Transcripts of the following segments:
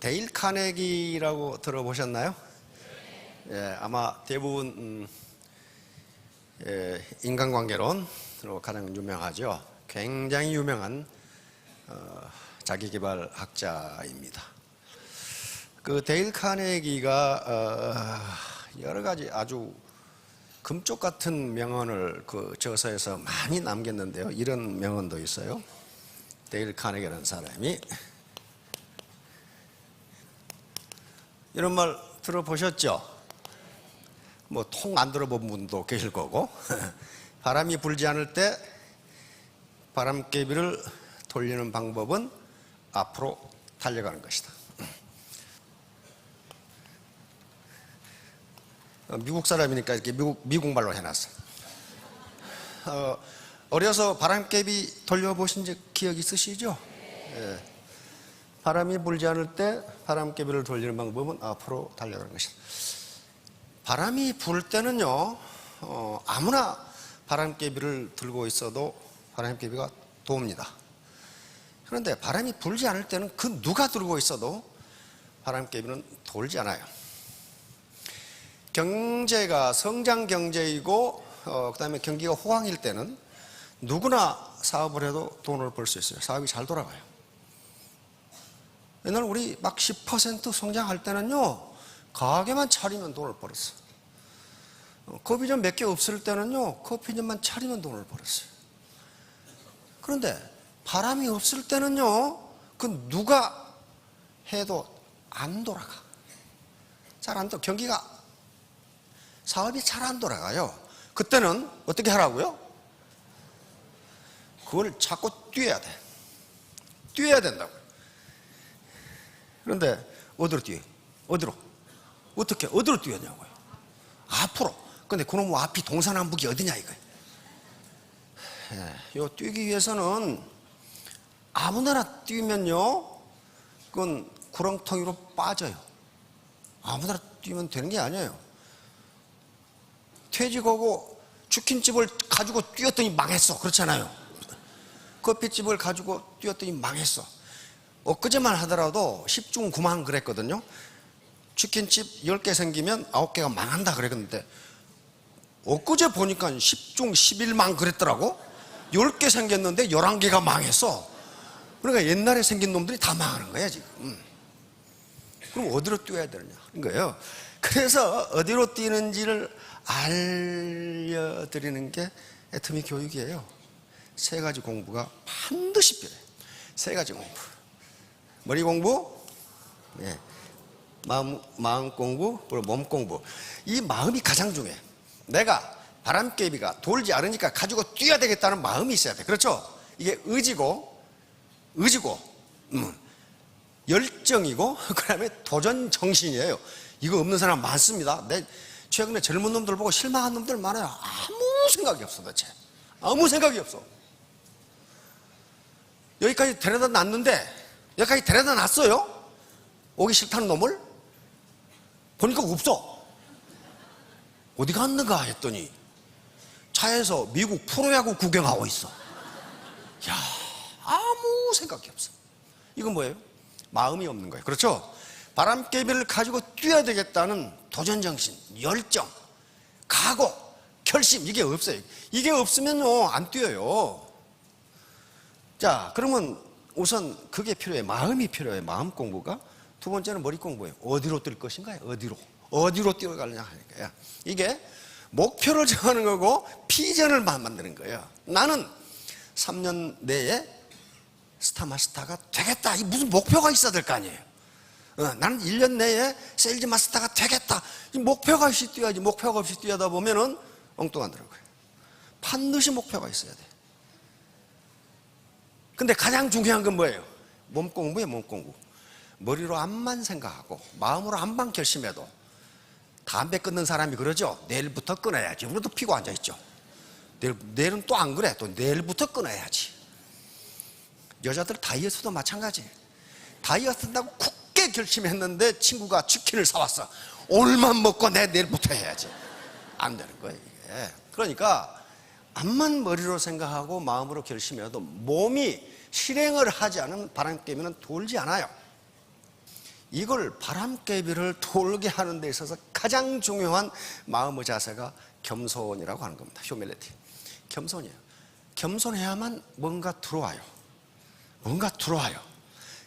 데일 카네기라고 들어보셨나요? 예, 아마 대부분 인간관계론으로 가장 유명하죠. 굉장히 유명한 자기계발학자입니다. 그 데일 카네기가 여러 가지 아주 금쪽 같은 명언을 그 저서에서 많이 남겼는데요. 이런 명언도 있어요. 데일 카네기라는 사람이 이런 말 들어보셨죠? 뭐 통 안 들어본 분도 계실 거고 바람이 불지 않을 때 바람개비를 돌리는 방법은 앞으로 달려가는 것이다. 미국 사람이니까 이렇게 미국말로 해놨어. 어려서 바람개비 돌려보신 적 기억 있으시죠? 예. 바람이 불지 않을 때 바람개비를 돌리는 방법은 앞으로 달려가는 것이다. 바람이 불 때는요, 아무나 바람개비를 들고 있어도 바람개비가 돕니다. 그런데 바람이 불지 않을 때는 그 누가 들고 있어도 바람개비는 돌지 않아요. 경제가 성장 경제이고 그 다음에 경기가 호황일 때는 누구나 사업을 해도 돈을 벌 수 있어요. 사업이 잘 돌아가요. 옛날 우리 막 10% 성장할 때는요, 가게만 차리면 돈을 벌었어요. 커피점 몇 개 없을 때는요, 커피점만 차리면 돈을 벌었어요. 그런데 바람이 없을 때는요, 그 누가 해도 안 돌아가. 잘 안 돌아. 경기가, 사업이 잘 안 돌아가요. 그때는 어떻게 하라고요? 그걸 자꾸 뛰어야 돼. 뛰어야 된다고요. 그런데 어디로 뛰어요? 어디로? 어떻게? 어디로 뛰었냐고요? 앞으로. 근데 그놈의 앞이 동서남북이 어디냐 이거예요. 요 뛰기 위해서는 아무데나 뛰면요, 그건 구렁텅이로 빠져요. 아무데나 뛰면 되는 게 아니에요. 퇴직하고 치킨집을 가지고 뛰었더니 망했어. 그렇잖아요. 커피집을 가지고 뛰었더니 망했어. 엊그제만 하더라도 10중 9망 그랬거든요. 치킨집 10개 생기면 9개가 망한다 그랬는데 엊그제 보니까 10중 11망 그랬더라고. 10개 생겼는데 11개가 망했어. 그러니까 옛날에 생긴 놈들이 다 망하는 거야 지금. 그럼 어디로 뛰어야 되느냐 하는 거예요. 그래서 어디로 뛰는지를 알려드리는 게 애터미 교육이에요. 세 가지 공부가 반드시 필요해요. 세 가지 공부. 머리 공부, 네. 마음 공부, 그리고 몸 공부. 이 마음이 가장 중요해. 내가 바람개비가 돌지 않으니까 가지고 뛰어야 되겠다는 마음이 있어야 돼. 그렇죠? 이게 의지고, 열정이고, 그 다음에 도전 정신이에요. 이거 없는 사람 많습니다. 최근에 젊은 놈들 보고 실망한 놈들 많아요. 아무 생각이 없어, 도대체. 아무 생각이 없어. 여기까지 데려다 놨는데, 여기까지 데려다 놨어요? 오기 싫다는 놈을? 보니까 없어. 어디 갔는가 했더니 차에서 미국 프로야구 구경하고 있어. 야, 아무 생각이 없어. 이건 뭐예요? 마음이 없는 거예요. 그렇죠? 바람개비를 가지고 뛰어야 되겠다는 도전정신, 열정, 각오, 결심, 이게 없어요. 이게 없으면요, 안 뛰어요. 자, 그러면 우선 그게 필요해. 마음이 필요해. 마음 공부가. 두 번째는 머리 공부예요. 어디로 뛸 것인가요? 어디로 뛰어가려냐 하니까요. 이게 목표를 정하는 거고 비전을 만드는 거예요. 나는 3년 내에 스타마스터가 되겠다. 이 무슨 목표가 있어야 될 거 아니에요. 나는 1년 내에 세일즈 마스터가 되겠다. 이 목표가 없이 뛰어야지. 목표가 없이 뛰어다 보면은 엉뚱하더라고요. 반드시 목표가 있어야 돼. 근데 가장 중요한 건 뭐예요? 몸 공부예요, 몸 공부. 머리로 암만 생각하고 마음으로 암만 결심해도 담배 끊는 사람이 그러죠. 내일부터 끊어야지. 우리도 피고 앉아있죠. 내일은 또 안 그래. 또 내일부터 끊어야지. 여자들 다이어트도 마찬가지예요. 다이어트 한다고 굳게 결심했는데 친구가 치킨을 사왔어. 오늘만 먹고 내일부터 해야지. 안 되는 거예요, 이게. 그러니까 암만 머리로 생각하고 마음으로 결심해도 몸이 실행을 하지 않은 바람개비는 돌지 않아요. 이걸 바람개비를 돌게 하는 데 있어서 가장 중요한 마음의 자세가 겸손이라고 하는 겁니다. 휴밀리티. 겸손이에요. 겸손해야만 뭔가 들어와요. 뭔가 들어와요.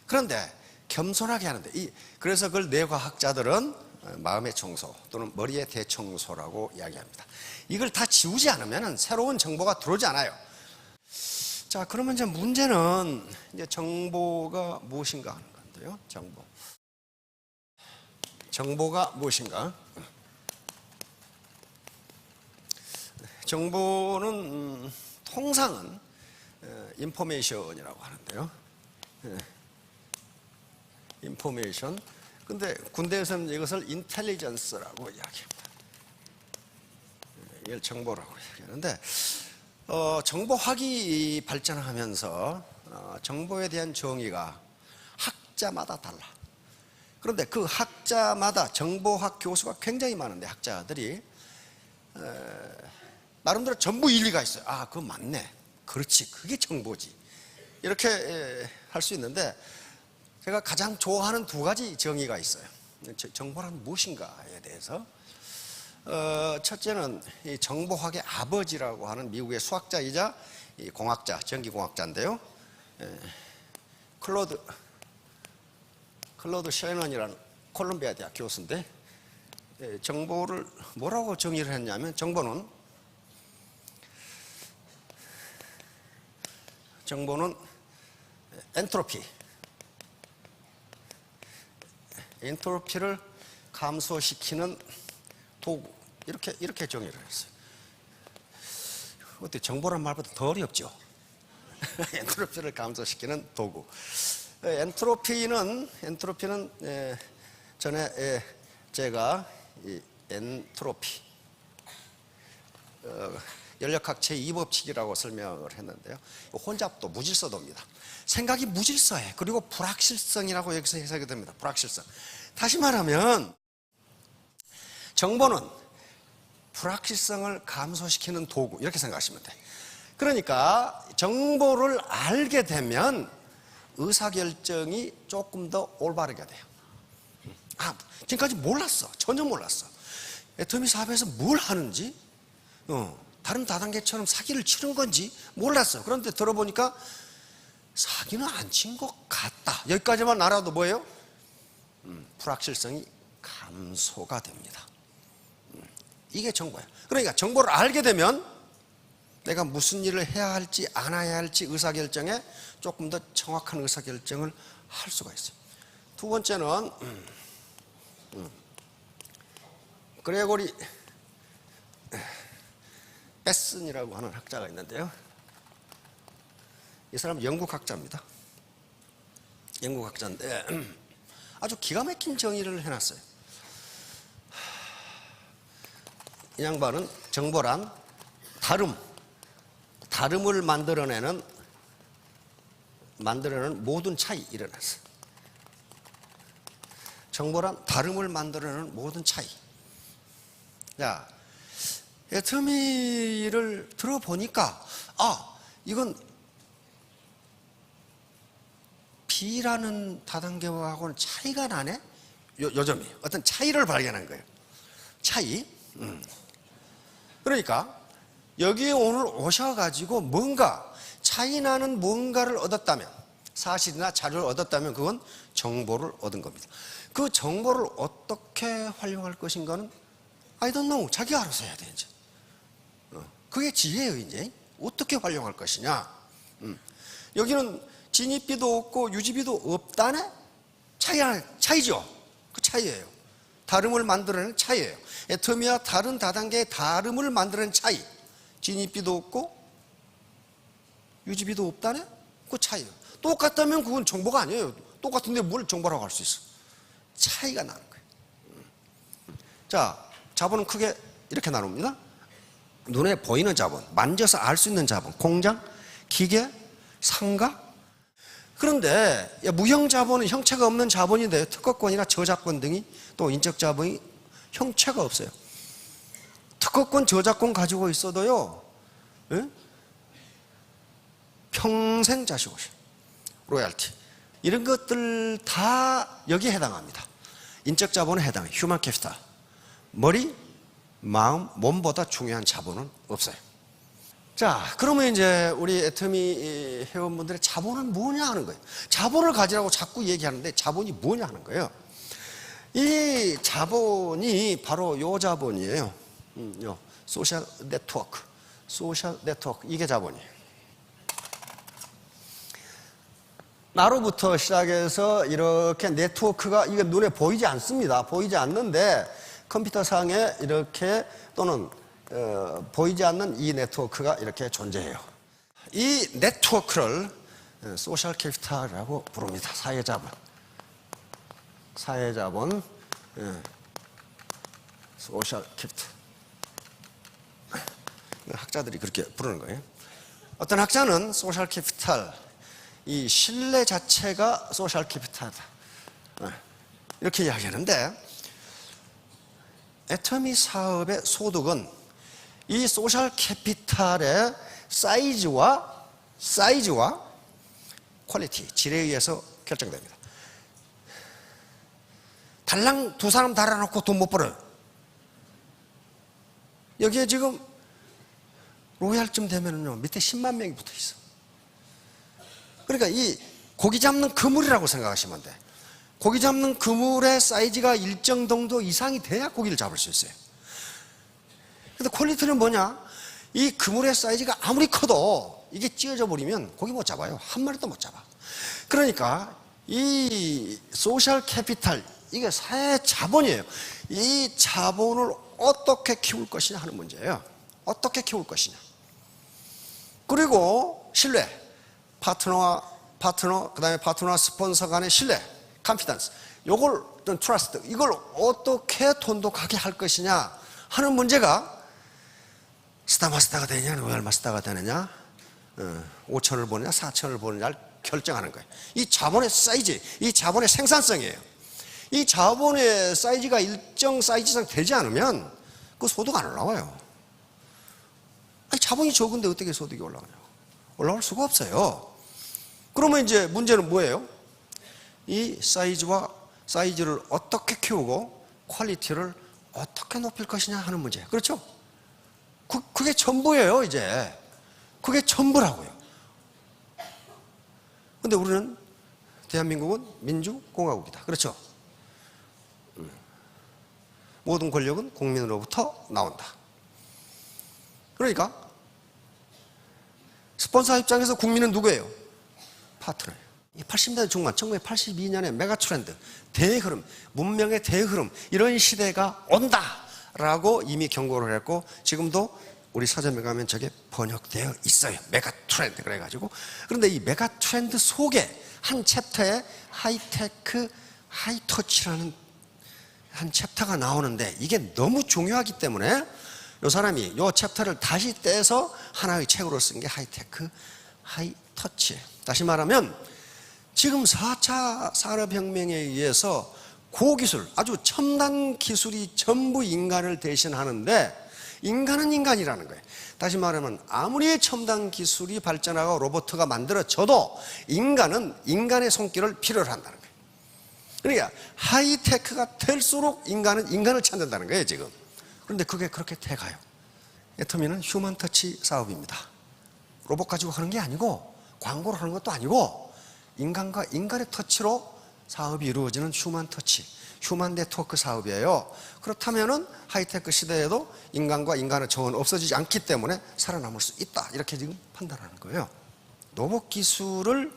그런데 겸손하게 하는데, 그래서 그걸 뇌과학자들은 마음의 청소 또는 머리의 대청소라고 이야기합니다. 이걸 다 지우지 않으면 새로운 정보가 들어오지 않아요. 자, 그러면 이제 문제는 이제 정보가 무엇인가 하는 건데요. 정보가 무엇인가? 정보는 통상은 인포메이션이라고 하는데요. 인포메이션. 근데 군대에서는 이것을 인텔리전스라고 이야기합니다. 이걸 정보라고 이야기하는데, 정보학이 발전하면서 정보에 대한 정의가 학자마다 달라. 그런데 그 학자마다, 정보학 교수가 굉장히 많은데 학자들이 나름대로 전부 일리가 있어요. 아, 그거 맞네. 그렇지. 그게 정보지. 이렇게 할 수 있는데, 제가 가장 좋아하는 두 가지 정의가 있어요. 정보란 무엇인가에 대해서. 첫째는 이 정보학의 아버지라고 하는 미국의 수학자이자 이 공학자, 전기공학자인데요. 클로드 셰넌이라는 콜롬비아 대학 교수인데, 정보를 뭐라고 정의를 했냐면, 정보는 엔트로피를 감소시키는 도구, 이렇게 정의를 했어요. 어때? 정보란 말보다 더 어렵죠? 엔트로피를 감소시키는 도구. 엔트로피는 전에 제가 이 엔트로피 연력학 제2법칙이라고 설명을 했는데요. 혼잡도, 무질서도입니다. 생각이 무질서해. 그리고 불확실성이라고 여기서 해석이 됩니다. 불확실성. 다시 말하면 정보는 불확실성을 감소시키는 도구, 이렇게 생각하시면 돼요. 그러니까 정보를 알게 되면 의사결정이 조금 더 올바르게 돼요. 아, 지금까지 몰랐어. 전혀 몰랐어. 애터미 사업에서 뭘 하는지, 다른 다단계처럼 사기를 치는 건지 몰랐어. 그런데 들어보니까 사기는 안 친 것 같다. 여기까지만 알아도 뭐예요? 불확실성이 감소가 됩니다. 이게 정보예요. 그러니까 정보를 알게 되면 내가 무슨 일을 해야 할지 안 해야 할지 의사결정에 조금 더 정확한 의사결정을 할 수가 있어요. 두 번째는 그레고리 베슨이라고 하는 학자가 있는데요. 이 사람은 영국학자입니다. 영국학자인데 아주 기가 막힌 정의를 해놨어요. 이 양반은 정보란 다름을 만들어내는 모든 차이 일어났어요. 정보란 다름을 만들어내는 모든 차이. 자, 애터미를 들어보니까 이건 B라는 다단계하고는 차이가 나네? 요점이 어떤 차이를 발견한 거예요. 차이. 그러니까 여기에 오늘 오셔가지고 뭔가 차이 나는 뭔가를 얻었다면, 사실이나 자료를 얻었다면 그건 정보를 얻은 겁니다. 그 정보를 어떻게 활용할 것인가는 I don't know. 자기가 알아서 해야 돼, 이제. 그게 지혜예요, 이제. 어떻게 활용할 것이냐. 여기는 진입비도 없고 유지비도 없다네? 차이죠? 그 차이예요. 다름을 만들어내는 차이예요. 애터미와 다른 다단계의 다름을 만들어내는 차이. 진입비도 없고 유지비도 없다네? 그 차이예요. 똑같다면 그건 정보가 아니에요. 똑같은데 뭘 정보라고 할 수 있어? 차이가 나는 거예요. 자, 자본은 크게 이렇게 나눕니다. 눈에 보이는 자본, 만져서 알 수 있는 자본, 공장, 기계, 상가. 그런데 무형 자본은 형체가 없는 자본인데 특허권이나 저작권 등이 또 인적 자본이 형체가 없어요. 특허권, 저작권 가지고 있어도요, 평생 자시고 있어요. 로얄티. 이런 것들 다 여기에 해당합니다. 인적 자본에 해당해요. 휴먼 캐피탈. 머리, 마음, 몸보다 중요한 자본은 없어요. 자, 그러면 이제 우리 애터미 회원분들의 자본은 뭐냐 하는 거예요. 자본을 가지라고 자꾸 얘기하는데 자본이 뭐냐 하는 거예요. 이 자본이 바로 요 자본이에요. 요 소셜 네트워크. 소셜 네트워크. 이게 자본이에요. 나로부터 시작해서 이렇게 네트워크가 이게 눈에 보이지 않습니다. 보이지 않는데 컴퓨터상에 이렇게 또는 보이지 않는 이 네트워크가 이렇게 존재해요. 이 네트워크를 소셜 캐피탈이라고 부릅니다. 사회자본. 사회자본, 소셜 캐피탈. 학자들이 그렇게 부르는 거예요. 어떤 학자는 소셜 캐피탈, 이 신뢰 자체가 소셜 캐피탈이다. 이렇게 이야기하는데, 애터미 사업의 소득은 이 소셜 캐피탈의 사이즈와 퀄리티, 질에 의해서 결정됩니다. 달랑 두 사람 달아놓고 돈 못 벌어요. 여기에 지금 로얄쯤 되면은요, 밑에 10만 명이 붙어 있어. 그러니까 이 고기 잡는 그물이라고 생각하시면 돼. 고기 잡는 그물의 사이즈가 일정 정도 이상이 돼야 고기를 잡을 수 있어요. 근데 퀄리티는 뭐냐? 이 그물의 사이즈가 아무리 커도 이게 찢어져 버리면 고기 못 잡아요. 한 마리도 못 잡아. 그러니까 이 소셜 캐피탈, 이게 사회 자본이에요. 이 자본을 어떻게 키울 것이냐 하는 문제예요. 어떻게 키울 것이냐. 그리고 신뢰, 파트너, 그 다음에 파트너와 스폰서 간의 신뢰, 컨피던스, 요걸, 트러스트, 이걸 어떻게 돈독하게 할 것이냐 하는 문제가 스타마스타가 되느냐, 로얄마스타가 되느냐, 5천을 보느냐, 4천을 보느냐를 결정하는 거예요. 이 자본의 사이즈, 이 자본의 생산성이에요. 이 자본의 사이즈가 일정 사이즈 이상 되지 않으면 그 소득 안 올라와요. 아니, 자본이 적은데 어떻게 소득이 올라가냐고. 올라올 수가 없어요. 그러면 이제 문제는 뭐예요? 이 사이즈를 어떻게 키우고 퀄리티를 어떻게 높일 것이냐 하는 문제. 그렇죠? 그게 전부예요, 이제. 그게 전부라고요. 근데 우리는, 대한민국은 민주공화국이다. 그렇죠? 모든 권력은 국민으로부터 나온다. 그러니까 스폰서 입장에서 국민은 누구예요? 파트너예요. 80년대 중반, 1982년에 메가 트렌드, 대흐름, 문명의 대흐름, 이런 시대가 온다라고 이미 경고를 했고, 지금도 우리 서점에 가면 저게 번역되어 있어요. 메가 트렌드 그래가지고. 그런데 이 메가 트렌드 속에 한 챕터에 하이테크, 하이터치라는 한 챕터가 나오는데, 이게 너무 중요하기 때문에 이 사람이 이 챕터를 다시 떼서 하나의 책으로 쓴 게 하이테크, 하이터치. 다시 말하면 지금 4차 산업혁명에 의해서 고기술, 아주 첨단 기술이 전부 인간을 대신하는데, 인간은 인간이라는 거예요. 다시 말하면 아무리 첨단 기술이 발전하고 로봇가 만들어져도 인간은 인간의 손길을 필요로 한다는 거예요. 그러니까 하이테크가 될수록 인간은 인간을 찾는다는 거예요, 지금. 그런데 그게 그렇게 돼가요. 애터미는 휴먼 터치 사업입니다. 로봇 가지고 하는 게 아니고, 광고를 하는 것도 아니고, 인간과 인간의 터치로 사업이 이루어지는 휴먼 터치, 휴먼 네트워크 사업이에요. 그렇다면은 하이테크 시대에도 인간과 인간의 정은 없어지지 않기 때문에 살아남을 수 있다. 이렇게 지금 판단하는 거예요. 로봇 기술을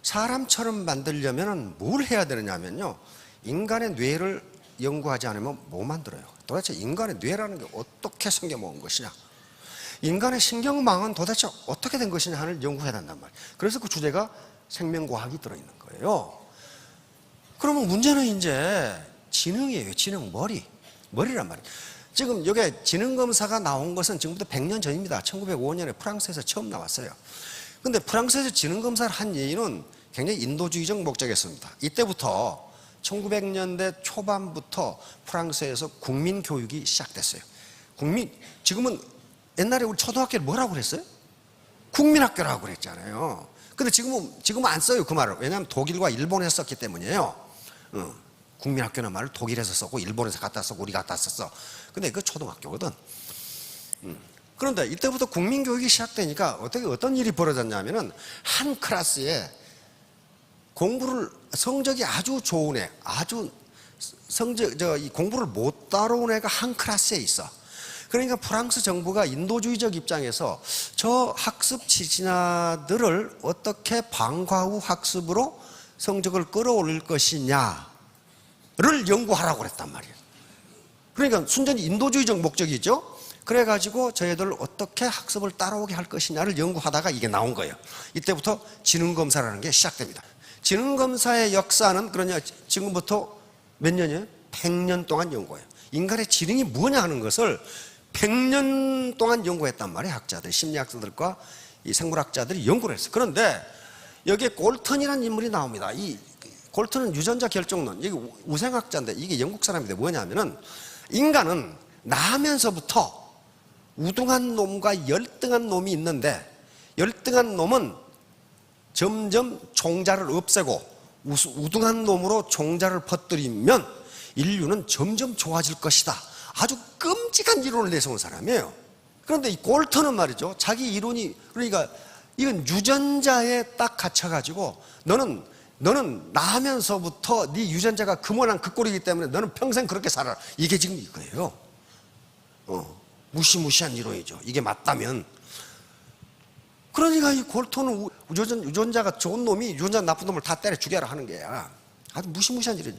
사람처럼 만들려면 뭘 해야 되느냐면요, 인간의 뇌를 연구하지 않으면 못 만들어요. 도대체 인간의 뇌라는 게 어떻게 생겨먹은 것이냐, 인간의 신경망은 도대체 어떻게 된 것이냐 를 연구해야 된단 말이에요. 그래서 그 주제가 생명과학이 들어있는 거예요. 그러면 문제는 이제 지능이에요. 지능, 머리란 말이에요. 지금 여기 지능검사가 나온 것은 지금부터 100년 전입니다. 1905년에 프랑스에서 처음 나왔어요. 근데 프랑스에서 지능검사를 한 이유는 굉장히 인도주의적 목적이었습니다. 이때부터 1900년대 초반부터 프랑스에서 국민교육이 시작됐어요. 지금은 옛날에 우리 초등학교를 뭐라고 그랬어요? 국민학교라고 그랬잖아요. 근데 지금은 안 써요, 그 말을. 왜냐하면 독일과 일본에서 썼기 때문이에요. 국민학교는 말을 독일에서 썼고 일본에서 갖다 썼고 우리 갖다 썼어. 근데 그 초등학교거든. 그런데 이때부터 국민교육이 시작되니까 어떤 일이 벌어졌냐면은 한 클래스에 성적이 아주 좋은 애, 이 공부를 못 따라온 애가 한 클래스에 있어. 그러니까 프랑스 정부가 인도주의적 입장에서 저 학습 지진아들을 어떻게 방과 후 학습으로 성적을 끌어올릴 것이냐를 연구하라고 그랬단 말이에요. 그러니까 순전히 인도주의적 목적이죠. 그래가지고 저희들 어떻게 학습을 따라오게 할 것이냐를 연구하다가 이게 나온 거예요. 이때부터 지능검사라는 게 시작됩니다. 지능검사의 역사는 그러냐, 지금부터 몇 년이에요? 100년 동안 연구해요. 인간의 지능이 뭐냐 하는 것을 100년 동안 연구했단 말이에요. 학자들, 심리학자들과 이 생물학자들이 연구를 했어요. 그런데 여기에 골턴이라는 인물이 나옵니다. 이 골턴은 유전자 결정론, 이게 우생학자인데 이게 영국 사람인데 뭐냐면은 인간은 나면서부터 우등한 놈과 열등한 놈이 있는데 열등한 놈은 점점 종자를 없애고 우등한 놈으로 종자를 퍼뜨리면 인류는 점점 좋아질 것이다. 아주 끔찍한 이론을 내세운 사람이에요. 그런데 이 골턴은 말이죠, 자기 이론이, 그러니까 이건 유전자에 딱 갇혀가지고 너는 나면서부터 네 유전자가 그모난 그 꼴이기 때문에 너는 평생 그렇게 살아라. 이게 지금 이거예요. 무시무시한 이론이죠. 이게 맞다면. 그러니까 이 골턴은 유전자가 좋은 놈이 유전자 나쁜 놈을 다 때려 죽여라 하는 게야. 아주 무시무시한 일이죠.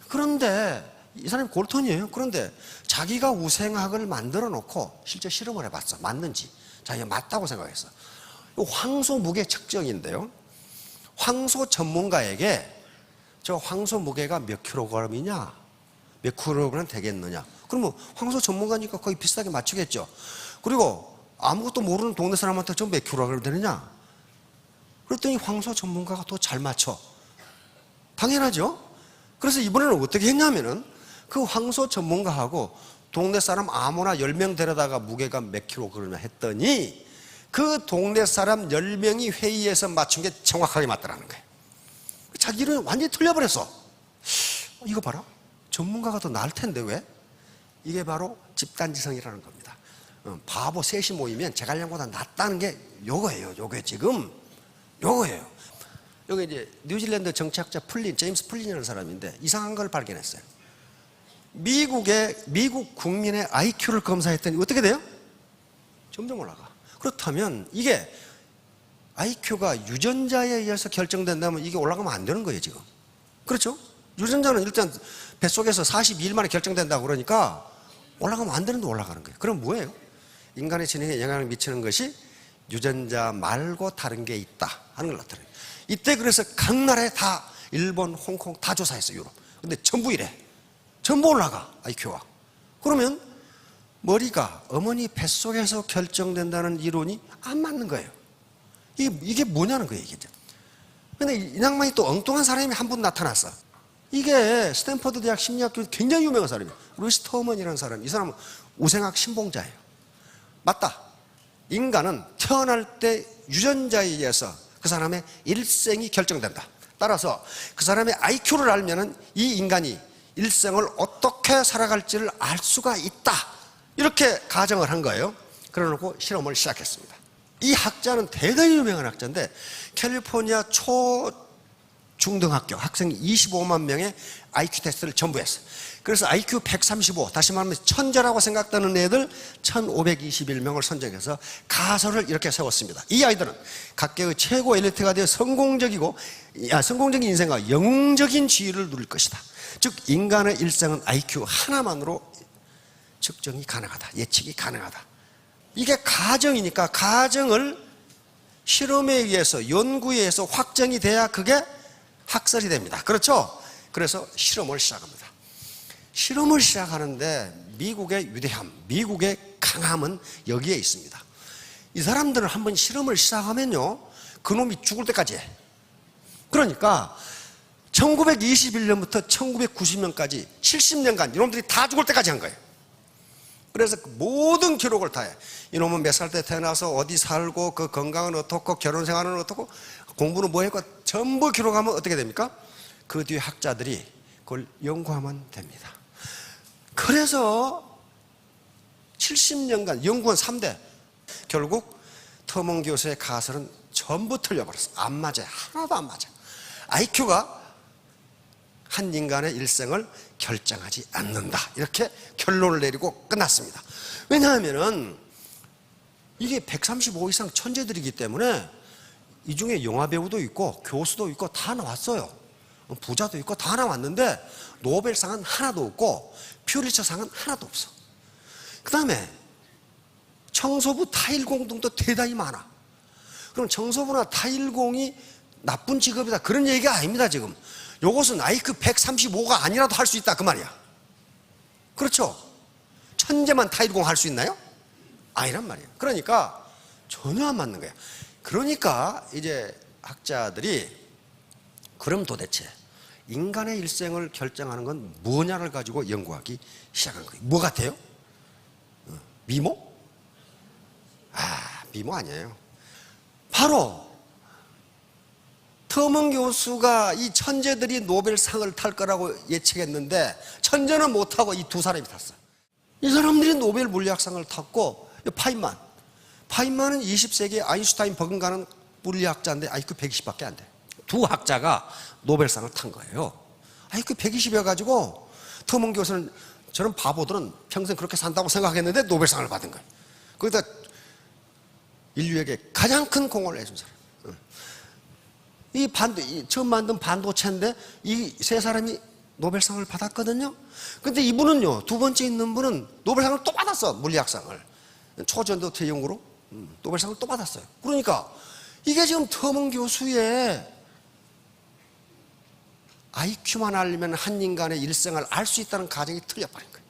그런데 이 사람이 골턴이에요. 그런데 자기가 우생학을 만들어 놓고 실제 실험을 해봤어. 맞는지. 자기가 맞다고 생각했어. 황소 무게 측정인데요. 황소 전문가에게 저 황소 무게가 몇 킬로그램이냐, 몇 킬로그램 되겠느냐. 그러면 황소 전문가니까 거의 비슷하게 맞추겠죠. 그리고 아무것도 모르는 동네 사람한테 저 몇 킬로그램 되느냐. 그랬더니 황소 전문가가 더 잘 맞춰. 당연하죠. 그래서 이번에는 어떻게 했냐면은 그 황소 전문가하고 동네 사람 아무나 10명 데려다가 무게가 몇 킬로그램 했더니 그 동네 사람 10명이 회의에서 맞춘 게 정확하게 맞더라는 거예요. 자기 이론이 완전히 틀려버렸어. 이거 봐라. 전문가가 더 나을 텐데 왜? 이게 바로 집단지성이라는 겁니다. 바보 셋이 모이면 제갈량보다 낫다는 게 요거예요. 요게 지금 요거예요. 여기 이제 뉴질랜드 정치학자 제임스 플린이라는 사람인데 이상한 걸 발견했어요. 미국 국민의 IQ를 검사했더니 어떻게 돼요? 점점 올라가. 그렇다면 이게 IQ가 유전자에 의해서 결정된다면 이게 올라가면 안 되는 거예요, 지금. 그렇죠? 유전자는 일단 뱃속에서 42일 만에 결정된다고 그러니까 올라가면 안 되는데 올라가는 거예요. 그럼 뭐예요? 인간의 지능에 영향을 미치는 것이 유전자 말고 다른 게 있다 하는 걸 나타내요. 이때 그래서 각 나라에 다 일본, 홍콩 다 조사했어요, 유럽. 근데 전부 이래. 전부 올라가, IQ가. 그러면 머리가 어머니 뱃속에서 결정된다는 이론이 안 맞는 거예요. 이게 뭐냐는 거예요, 이게. 근데 이 양반이 또 엉뚱한 사람이 한 분 나타났어. 이게 스탠퍼드 대학 심리학교 굉장히 유명한 사람이에요. 루이스 터먼이라는 사람. 이 사람은 우생학 신봉자예요. 맞다. 인간은 태어날 때 유전자에 의해서 그 사람의 일생이 결정된다. 따라서 그 사람의 IQ를 알면은 이 인간이 일생을 어떻게 살아갈지를 알 수가 있다. 이렇게 가정을 한 거예요. 그래놓고 실험을 시작했습니다. 이 학자는 대단히 유명한 학자인데 캘리포니아 초중등학교 학생 25만 명의 IQ 테스트를 전부 했어요. 그래서 IQ 135, 다시 말하면 천재라고 생각되는 애들 1521명을 선정해서 가설을 이렇게 세웠습니다. 이 아이들은 각계의 최고 엘리트가 되어 성공적인 인생과 영웅적인 지위를 누릴 것이다. 즉 인간의 일생은 IQ 하나만으로 측정이 가능하다. 예측이 가능하다. 이게 가정이니까 가정을 실험에 의해서 연구에 의해서 확정이 돼야 그게 학설이 됩니다. 그렇죠? 그래서 실험을 시작합니다. 실험을 시작하는데 미국의 위대함, 미국의 강함은 여기에 있습니다. 이 사람들은 한번 실험을 시작하면요, 그놈이 죽을 때까지 해. 그러니까 1921년부터 1990년까지 70년간 이놈들이 다 죽을 때까지 한 거예요. 그래서 모든 기록을 다 해. 이놈은 몇 살 때 태어나서 어디 살고 그 건강은 어떻고 결혼 생활은 어떻고 공부는 뭐 했고 전부 기록하면 어떻게 됩니까? 그 뒤에 학자들이 그걸 연구하면 됩니다. 그래서 70년간 연구원 3대 결국 터먼 교수의 가설은 전부 틀려버렸어. 안 맞아요. 하나도 안 맞아. IQ가 한 인간의 일생을 결정하지 않는다. 이렇게 결론을 내리고 끝났습니다. 왜냐하면은 이게 135 이상 천재들이기 때문에 이 중에 영화배우도 있고 교수도 있고 다 나왔어요. 부자도 있고 다 나왔는데 노벨상은 하나도 없고 퓰리처상은 하나도 없어. 그 다음에 청소부 타일공 등도 대단히 많아. 그럼 청소부나 타일공이 나쁜 직업이다 그런 얘기가 아닙니다. 지금 요것은 IQ 135가 아니라도 할 수 있다 그 말이야. 그렇죠? 천재만 타일공 할 수 있나요? 아니란 말이에요. 그러니까 전혀 안 맞는 거야. 그러니까 이제 학자들이 그럼 도대체 인간의 일생을 결정하는 건 뭐냐를 가지고 연구하기 시작한 거예요. 뭐 같아요? 미모? 미모 아니에요. 바로 터먼 교수가 이 천재들이 노벨상을 탈 거라고 예측했는데 천재는 못하고 이 두 사람이 탔어요. 이 사람들이 노벨 물리학상을 탔고 파인만은 20세기에 아인슈타인 버금가는 물리학자인데 IQ 120밖에 안 돼. 두 학자가 노벨상을 탄 거예요. IQ 120이어가지고 터먼 교수는 저런 바보들은 평생 그렇게 산다고 생각했는데 노벨상을 받은 거예요. 거기다 인류에게 가장 큰 공헌을 해준 사람. 처음 만든 반도체인데 이 세 사람이 노벨상을 받았거든요. 근데 이분은요, 두 번째 있는 분은 노벨상을 또 받았어. 물리학상을. 초전도 대용으로 노벨상을 또 받았어요. 그러니까 이게 지금 터먼 교수의 IQ만 알면 한 인간의 일생을 알 수 있다는 가정이 틀려버린 거예요.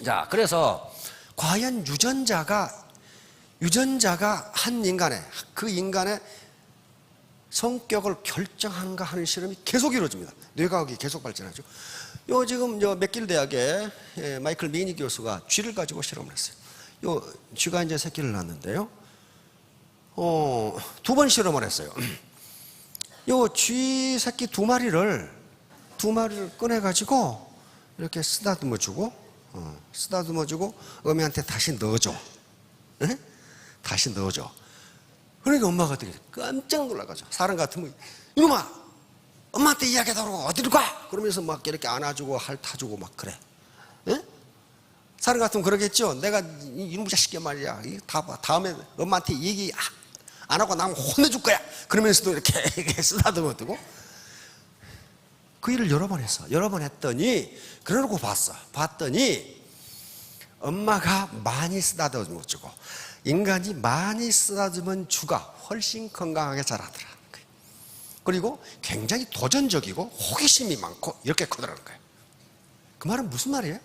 자, 그래서 과연 유전자가 한 인간의 그 인간의 성격을 결정하는가 하는 실험이 계속 이루어집니다. 뇌과학이 계속 발전하죠. 지금 맥길 대학의 마이클 미니 교수가 쥐를 가지고 실험을 했어요. 쥐가 이제 새끼를 낳았는데요. 두 번 실험을 했어요. 쥐 새끼 두 마리를 꺼내가지고 이렇게 쓰다듬어 주고 어미한테 다시 넣어줘. 네? 다시 넣어줘. 그러니까 엄마가 어떻게 깜짝 놀라가지고 사람 같으면 이놈아 엄마한테 이야기하라고 어디로 가? 그러면서 막 이렇게 안아주고 핥아주고 막 그래. 에? 사람 같으면 그러겠죠. 내가 이놈 자식이 말이야 다음에 엄마한테 얘기 안 하고 나면 혼내줄 거야. 그러면서도 이렇게 쓰다듬어 두고 그 일을 여러 번 했어. 여러 번 했더니 그러고 봤더니 엄마가 많이 쓰다듬어 주고 인간이 많이 쓰다듬은 쥐가 훨씬 건강하게 자라더라. 그리고 굉장히 도전적이고 호기심이 많고 이렇게 크더라는 거예요. 그 말은 무슨 말이에요?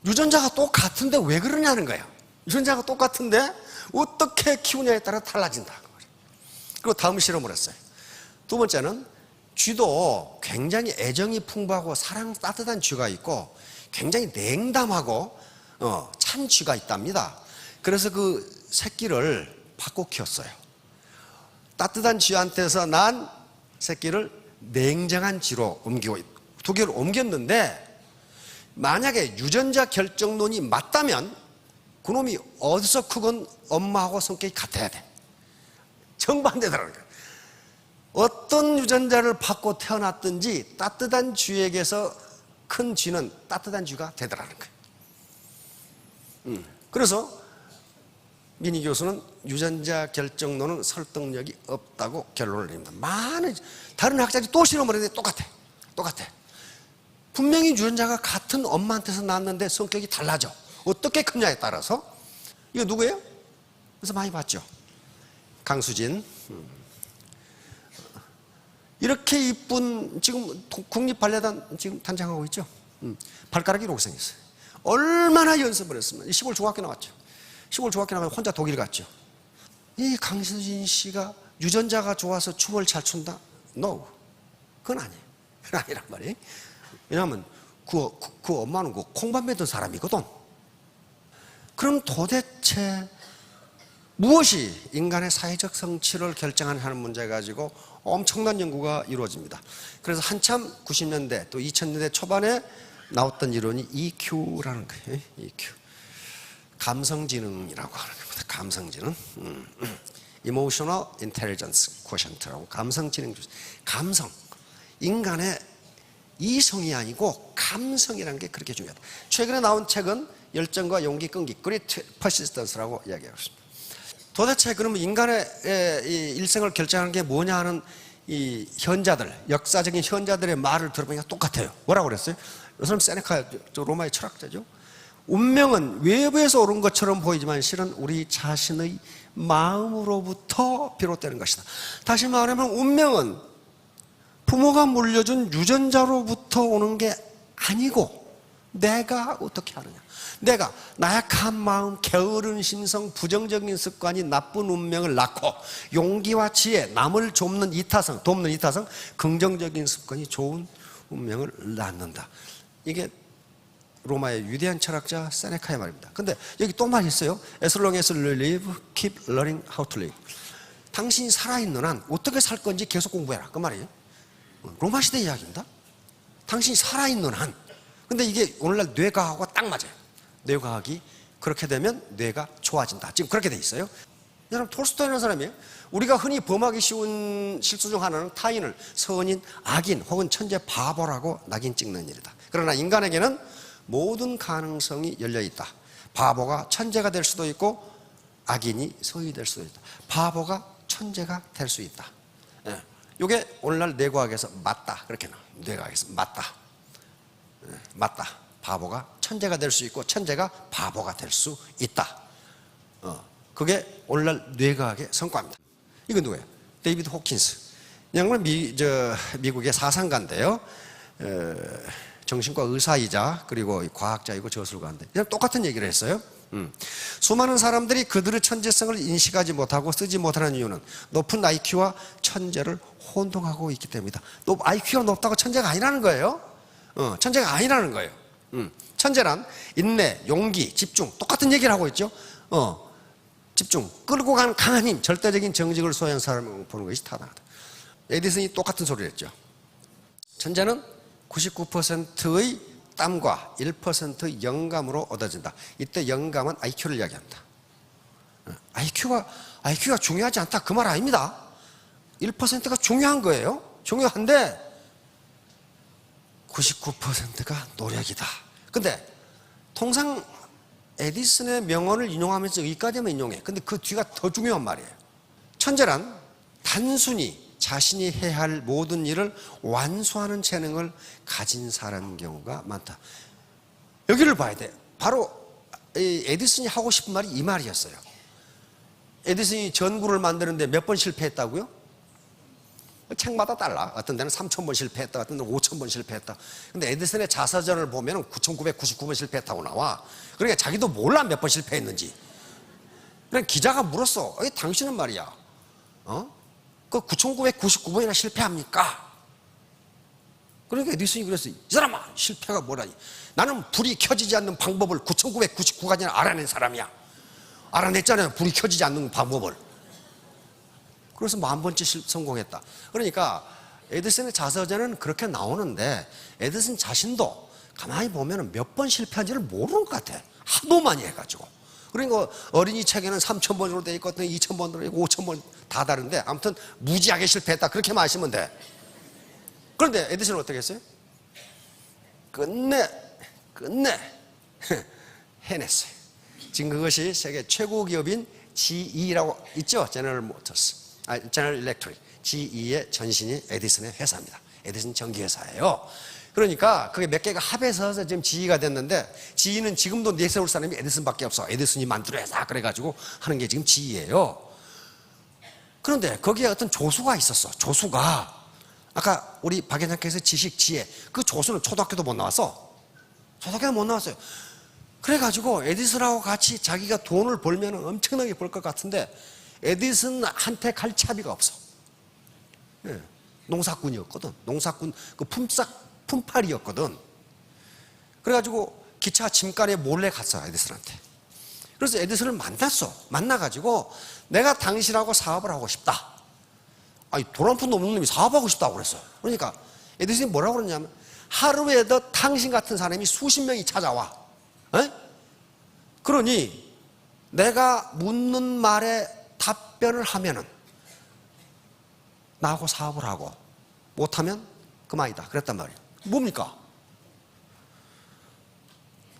유전자가 똑같은데 왜 그러냐는 거예요. 유전자가 똑같은데 어떻게 키우냐에 따라 달라진다. 그리고 다음 실험을 했어요. 두 번째는 쥐도 굉장히 애정이 풍부하고 사랑 따뜻한 쥐가 있고 굉장히 냉담하고 찬 쥐가 있답니다. 그래서 그 새끼를 바꿔 키웠어요. 따뜻한 쥐한테서 난 새끼를 냉정한 쥐로 옮기고 두 개를 옮겼는데 만약에 유전자 결정론이 맞다면 그놈이 어디서 크건 엄마하고 성격이 같아야 돼. 정반대더라는 거예요. 어떤 유전자를 받고 태어났든지 따뜻한 쥐에게서 큰 쥐는 따뜻한 쥐가 되더라는 거예요. 그래서 미니 교수는 유전자 결정론은 설득력이 없다고 결론을 내립니다. 많은 다른 학자들이 또 실험을 했는데 똑같아. 분명히 유전자가 같은 엄마한테서 낳았는데 성격이 달라져. 어떻게 크냐에 따라서. 이거 누구예요? 그래서 많이 봤죠. 강수진. 이렇게 이쁜 지금 국립발레단 지금 단장하고 있죠. 발가락이 이렇게 생겼어요. 얼마나 연습을 했으면 시골 중학교 나왔죠. 시골 중학교 나가면 혼자 독일 갔죠. 이 강수진 씨가 유전자가 좋아서 춤을 잘 춘다? No. 그건 아니에요. 그건 아니란 말이에요. 왜냐하면 그 엄마는 그 콩밥 매던 사람이거든. 그럼 도대체 무엇이 인간의 사회적 성취를 결정하는 문제 가지고 엄청난 연구가 이루어집니다. 그래서 한참 90년대 또 2000년대 초반에 나왔던 이론이 EQ라는 거예요. EQ. 감성지능이라고 하는 겁니다. 감성지능. Emotional Intelligence Quotient라고 감성지능. 감성. 인간의 이성이 아니고 감성이라는 게 그렇게 중요하다. 최근에 나온 책은 열정과 용기 끈기, Grit Persistence라고 이야기하고 있습니다. 도대체 그러면 인간의 일생을 결정하는 게 뭐냐 하는 이 현자들, 역사적인 현자들의 말을 들어보니까 똑같아요. 뭐라고 그랬어요? 이 사람 세네카, 로마의 철학자죠. 운명은 외부에서 오른 것처럼 보이지만 실은 우리 자신의 마음으로부터 비롯되는 것이다. 다시 말하면 운명은 부모가 물려준 유전자로부터 오는 게 아니고 내가 어떻게 하느냐. 내가 나약한 마음, 게으른 심성, 부정적인 습관이 나쁜 운명을 낳고 용기와 지혜, 남을 돕는 이타성, 긍정적인 습관이 좋은 운명을 낳는다. 이게 로마의 위대한 철학자 세네카의 말입니다. 근데 여기 또 말이 있어요. As long as you live, keep learning how to live. 당신이 살아있는 한 어떻게 살 건지 계속 공부해라. 그 말이에요. 로마 시대 이야기입니다. 당신이 살아있는 한. 근데 이게 오늘날 뇌과학과 딱 맞아요. 뇌과학이 그렇게 되면 뇌가 좋아진다. 지금 그렇게 돼 있어요. 여러분, 톨스토이라는 사람이에요. 우리가 흔히 범하기 쉬운 실수 중 하나는 타인을 선인, 악인 혹은 천재, 바보라고 낙인 찍는 일이다. 그러나 인간에게는 모든 가능성이 열려 있다. 바보가 천재가 될 수도 있고 악인이 선이 될 수도 있다. 바보가 천재가 될 수 있다. 이게 오늘날 뇌과학에서 맞다. 그렇게 나와요. 뇌과학에서 맞다. 맞다. 바보가 천재가 될 수 있고 천재가 바보가 될 수 있다. 그게 오늘날 뇌과학의 성과입니다. 이건 누구예요? 데이비드 호킨스. 양은 미국의 사상가인데요. 정신과 의사이자 그리고 과학자이고 저술가인데 똑같은 얘기를 했어요. 수많은 사람들이 그들의 천재성을 인식하지 못하고 쓰지 못하는 이유는 높은 IQ와 천재를 혼동하고 있기 때문이다. IQ가 높다고 천재가 아니라는 거예요. 천재가 아니라는 거예요. 천재란 인내, 용기, 집중, 똑같은 얘기를 하고 있죠. 집중, 끌고 가는 강한 힘, 절대적인 정직을 소유한 사람을 보는 것이 타당하다. 에디슨이 똑같은 소리를 했죠. 천재는 99%의 땀과 1%의 영감으로 얻어진다. 이때 영감은 IQ를 이야기합니다. IQ가 중요하지 않다. 그 말 아닙니다. 1%가 중요한 거예요. 중요한데 99%가 노력이다. 근데 통상 에디슨의 명언을 인용하면서 여기까지만 인용해. 근데 그 뒤가 더 중요한 말이에요. 천재란 단순히 자신이 해야 할 모든 일을 완수하는 재능을 가진 사람인 경우가 많다. 여기를 봐야 돼. 바로 에디슨이 하고 싶은 말이 이 말이었어요. 에디슨이 전구를 만드는데 몇 번 실패했다고요? 책마다 달라. 어떤 데는 3,000번 실패했다, 어떤 데는 5,000번 실패했다. 근데 에디슨의 자서전을 보면 9,999번 실패했다고 나와. 그러니까 자기도 몰라 몇 번 실패했는지. 그러니까 기자가 물었어. 당신은 말이야, 그 9,999번이나 실패합니까? 그러니까 에디슨이 그랬어요. 이 사람아, 실패가 뭐라니. 나는 불이 켜지지 않는 방법을 9,999가지나 알아낸 사람이야. 알아냈잖아요, 불이 켜지지 않는 방법을. 그래서 10,000번째 성공했다. 그러니까 에디슨의 자서전은 그렇게 나오는데 에디슨 자신도 가만히 보면 몇 번 실패한지를 모르는 것 같아. 하도 많이 해가지고. 그러니까 어린이 책에는 3,000번으로 돼 있고 2,000번으로 있고 5,000번 다 다른데 아무튼 무지하게 실패했다. 그렇게 마시면 돼. 그런데 에디슨은 어떻게 했어요? 끝내 해냈어요. 지금 그것이 세계 최고 기업인 GE라고 있죠? 제너럴 일렉트릭. GE의 전신이 에디슨의 회사입니다. 에디슨 전기회사예요. 그러니까 그게 몇 개가 합해서 지금 GE가 됐는데 GE는 지금도 내세울 사람이 에디슨밖에 없어. 에디슨이 만들어 회사 그래가지고 하는 게 지금 GE예요. 그런데 거기에 어떤 조수가 있었어. 조수가 아까 우리 박 회장께서 지식, 지혜, 그 조수는 초등학교도 못 나왔어. 초등학교도 못 나왔어요. 그래가지고 에디슨하고 같이 자기가 돈을 벌면 엄청나게 벌 것 같은데 에디슨한테 갈 차비가 없어. 농사꾼이었거든. 농사꾼 그 품팔이였거든. 그래가지고 기차 짐간에 몰래 갔어, 에디슨한테. 그래서 에디슨을 만났어. 만나가지고 내가 당신하고 사업을 하고 싶다. 아니, 돈 한 푼도 없는 놈이 사업하고 싶다고 그랬어. 그러니까 에디슨이 뭐라고 그러냐면, 하루에도 당신 같은 사람이 수십 명이 찾아와. 에? 그러니 내가 묻는 말에 답변을 하면은 나하고 사업을 하고, 못하면 그만이다. 그랬단 말이에요. 뭡니까?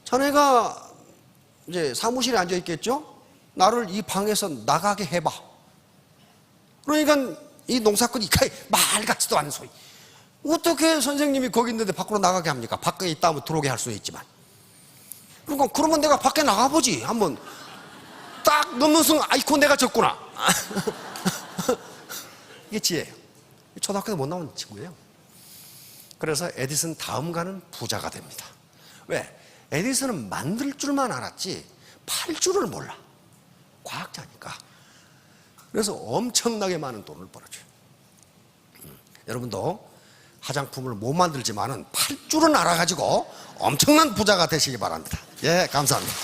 자네가 이제 사무실에 앉아 있겠죠? 나를 이 방에서 나가게 해봐. 그러니까 이 농사꾼이 말 같지도 않은 소리. 어떻게 선생님이 거기 있는데 밖으로 나가게 합니까? 밖에 있다 하면 들어오게 할 수는 있지만. 그러니까 그러면 내가 밖에 나가보지. 한번 딱 넣는 순간 아이고 내가 졌구나. 이게 지혜예요. 초등학교도 못 나온 친구예요. 그래서 에디슨 다음가는 부자가 됩니다. 왜? 에디슨은 만들 줄만 알았지 팔 줄을 몰라. 과학자니까. 그래서 엄청나게 많은 돈을 벌어줘요. 여러분도 화장품을 못 만들지만은 팔 줄은 알아가지고 엄청난 부자가 되시기 바랍니다. 예, 감사합니다.